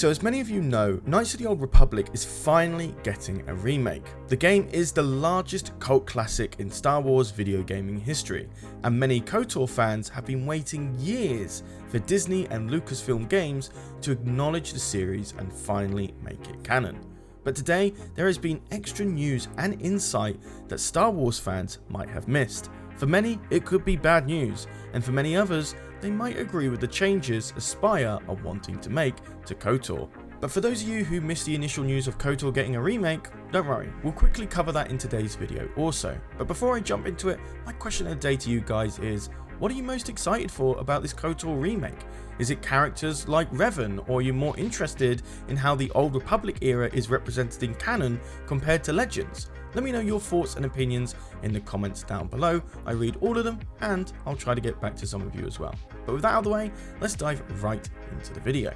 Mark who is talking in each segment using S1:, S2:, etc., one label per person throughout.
S1: So as many of you know, Knights of the Old Republic is finally getting a remake. The game is the largest cult classic in Star Wars video gaming history, and many KOTOR fans have been waiting years for Disney and Lucasfilm Games to acknowledge the series and finally make it canon. But today, there has been extra news and insight that Star Wars fans might have missed. For many, it could be bad news, and for many others, they might agree with the changes Aspyr are wanting to make to KOTOR. But for those of you who missed the initial news of KOTOR getting a remake, don't worry, we'll quickly cover that in today's video also. But before I jump into it, my question of the day to you guys is, what are you most excited for about this KOTOR remake? Is it characters like Revan, or are you more interested in how the Old Republic era is represented in canon compared to Legends? Let me know your thoughts and opinions in the comments down below. I read all of them and I'll try to get back to some of you as well. But with that out of the way, let's dive right into the video.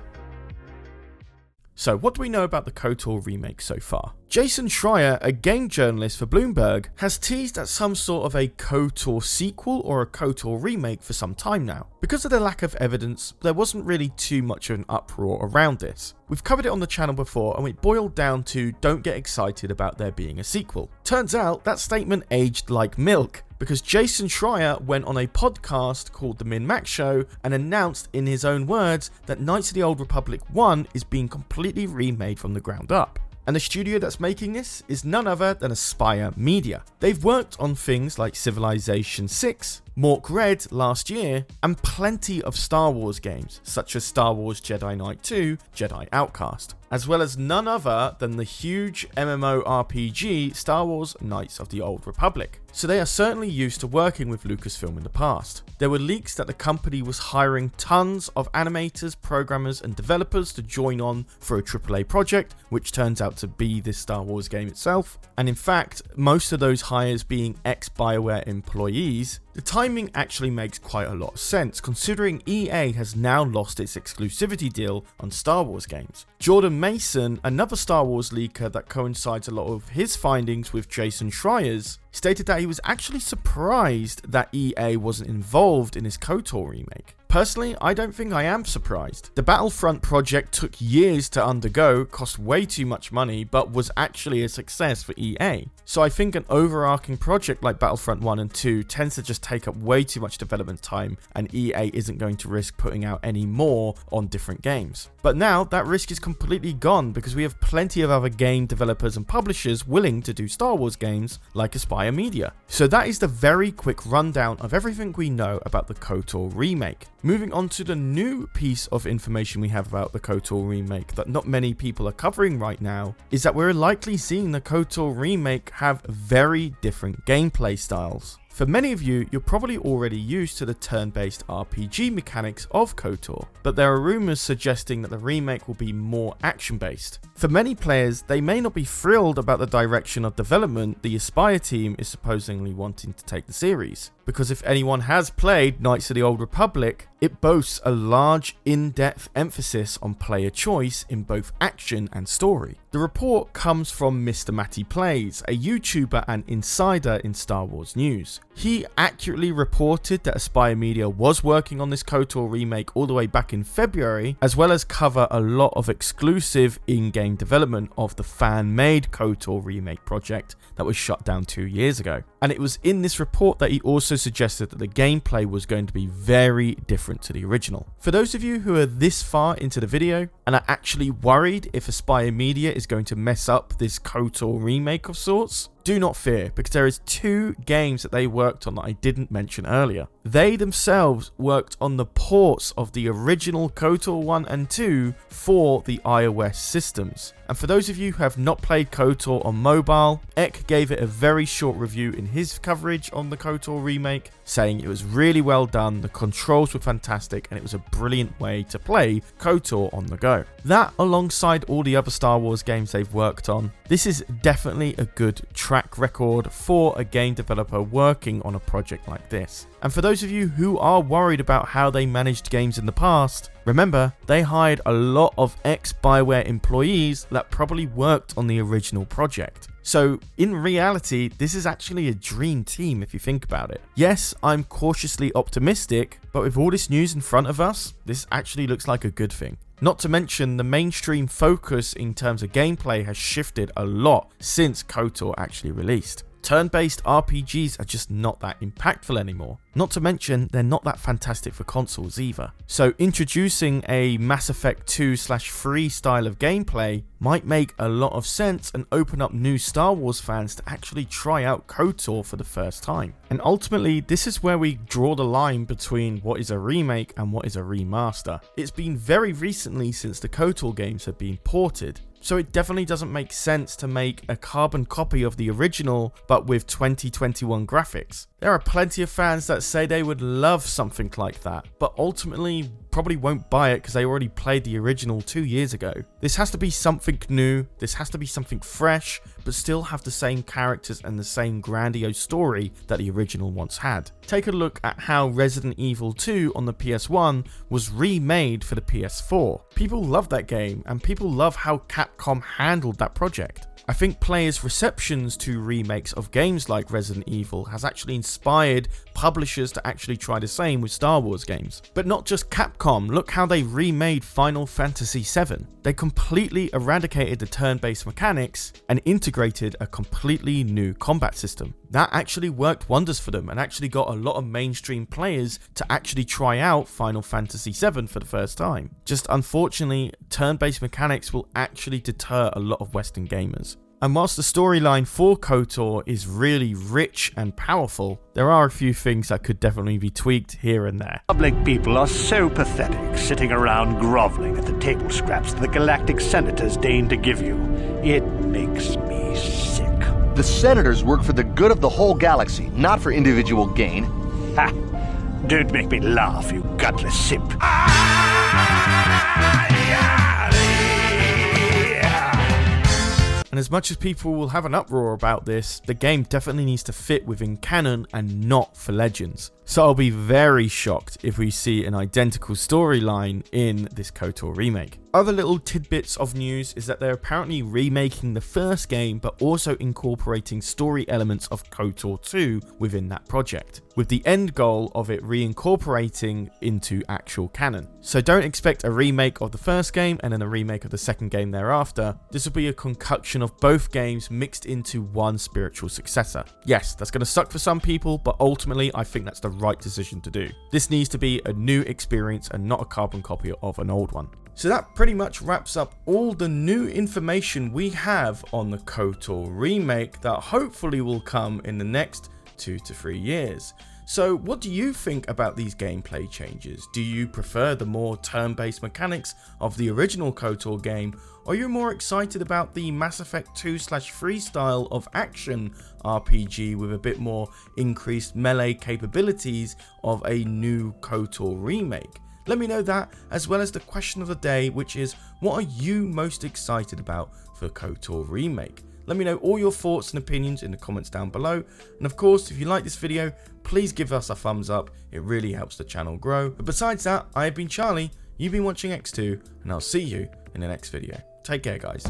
S1: So what do we know about the KOTOR remake so far? Jason Schreier, a game journalist for Bloomberg, has teased at some sort of a KOTOR sequel or a KOTOR remake for some time now. Because of the lack of evidence, there wasn't really too much of an uproar around this. We've covered it on the channel before and it boiled down to don't get excited about there being a sequel. Turns out that statement aged like milk, because Jason Schreier went on a podcast called The Min Max Show and announced in his own words that Knights of the Old Republic 1 is being completely remade from the ground up. And the studio that's making this is none other than Aspyr Media. They've worked on things like Civilization 6, Mork Red last year, and plenty of Star Wars games, such as Star Wars Jedi Knight 2, Jedi Outcast, as well as none other than the huge MMORPG Star Wars Knights of the Old Republic. So they are certainly used to working with Lucasfilm in the past. There were leaks that the company was hiring tons of animators, programmers and developers to join on for a AAA project, which turns out to be this Star Wars game itself. And in fact, most of those hires being ex-BioWare employees. The timing actually makes quite a lot of sense, considering EA has now lost its exclusivity deal on Star Wars games. Jordan Mason, another Star Wars leaker that coincides a lot of his findings with Jason Schreier's, stated that he was actually surprised that EA wasn't involved in his KOTOR remake. Personally, I don't think I am surprised. The Battlefront project took years to undergo, cost way too much money, but was actually a success for EA. So I think an overarching project like Battlefront 1 and 2 tends to just take up way too much development time, and EA isn't going to risk putting out any more on different games. But now that risk is completely gone because we have plenty of other game developers and publishers willing to do Star Wars games like Aspyr Media. So that is the very quick rundown of everything we know about the KOTOR remake. Moving on to the new piece of information we have about the KOTOR remake that not many people are covering right now, is that we're likely seeing the KOTOR remake have very different gameplay styles. For many of you, you're probably already used to the turn-based RPG mechanics of KOTOR, but there are rumors suggesting that the remake will be more action-based. For many players, they may not be thrilled about the direction of development the Aspyr team is supposedly wanting to take the series, because if anyone has played Knights of the Old Republic, it boasts a large, in-depth emphasis on player choice in both action and story. The report comes from Mr. Matty Plays, a YouTuber and insider in Star Wars news. He accurately reported that Aspyr Media was working on this KOTOR remake all the way back in February, as well as cover a lot of exclusive in-game development of the fan-made KOTOR remake project that was shut down 2 years ago. And it was in this report that he also suggested that the gameplay was going to be very different to the original. For those of you who are this far into the video and are actually worried if Aspyr Media is going to mess up this KOTOR remake of sorts, do not fear, because there is 2 games that they worked on that I didn't mention earlier. They themselves worked on the ports of the original KOTOR 1 and 2 for the iOS systems. And for those of you who have not played KOTOR on mobile, Eck gave it a very short review in his coverage on the KOTOR remake, saying it was really well done, the controls were fantastic, and it was a brilliant way to play KOTOR on the go. That, alongside all the other Star Wars games they've worked on, this is definitely a good track record for a game developer working on a project like this. And for those of you who are worried about how they managed games in the past, remember, they hired a lot of ex-BioWare employees that probably worked on the original project. So in reality, this is actually a dream team if you think about it. Yes, I'm cautiously optimistic, but with all this news in front of us, this actually looks like a good thing. Not to mention the mainstream focus in terms of gameplay has shifted a lot since KOTOR actually released. Turn-based RPGs are just not that impactful anymore. Not to mention, they're not that fantastic for consoles either. So introducing a Mass Effect 2/3 style of gameplay might make a lot of sense and open up new Star Wars fans to actually try out KOTOR for the first time. And ultimately, this is where we draw the line between what is a remake and what is a remaster. It's been very recently since the KOTOR games have been ported. So it definitely doesn't make sense to make a carbon copy of the original but with 2021 graphics. There are plenty of fans that say they would love something like that, but ultimately probably won't buy it because they already played the original 2 years ago. This has to be something new, this has to be something fresh, but still have the same characters and the same grandiose story that the original once had. Take a look at how Resident Evil 2 on the PS1 was remade for the PS4. People love that game, and people love how Capcom handled that project. I think players' receptions to remakes of games like Resident Evil has actually inspired publishers to actually try the same with Star Wars games. But not just Capcom, look how they remade Final Fantasy VII. They completely eradicated the turn-based mechanics and integrated a completely new combat system. That actually worked wonders for them and actually got a lot of mainstream players to actually try out Final Fantasy VII for the first time. Just unfortunately, turn-based mechanics will actually deter a lot of Western gamers. And whilst the storyline for KOTOR is really rich and powerful, there are a few things that could definitely be tweaked here and there.
S2: Public people are so pathetic, sitting around groveling at the table scraps the galactic senators deign to give you. It makes me sick.
S3: The senators work for the good of the whole galaxy, not for individual gain.
S2: Ha! Don't make me laugh, you gutless simp.
S1: And as much as people will have an uproar about this, the game definitely needs to fit within canon and not for Legends. So I'll be very shocked if we see an identical storyline in this KOTOR remake. Other little tidbits of news is that they're apparently remaking the first game but also incorporating story elements of KOTOR 2 within that project, with the end goal of it reincorporating into actual canon. So don't expect a remake of the first game and then a remake of the second game thereafter. This will be a concoction of both games mixed into one spiritual successor. Yes, that's going to suck for some people, but ultimately I think that's the right decision to do. This needs to be a new experience and not a carbon copy of an old one. So that pretty much wraps up all the new information we have on the KOTOR remake that hopefully will come in the next 2 to 3 years. So what do you think about these gameplay changes? Do you prefer the more turn-based mechanics of the original KOTOR game, or are you more excited about the Mass Effect 2/3 style of action RPG with a bit more increased melee capabilities of a new KOTOR remake? Let me know that, as well as the question of the day, which is, what are you most excited about for KOTOR remake? Let me know all your thoughts and opinions in the comments down below. And of course, if you like this video, please give us a thumbs up. It really helps the channel grow. But besides that, I have been Charlie, you've been watching EcksToo, and I'll see you in the next video. Take care, guys.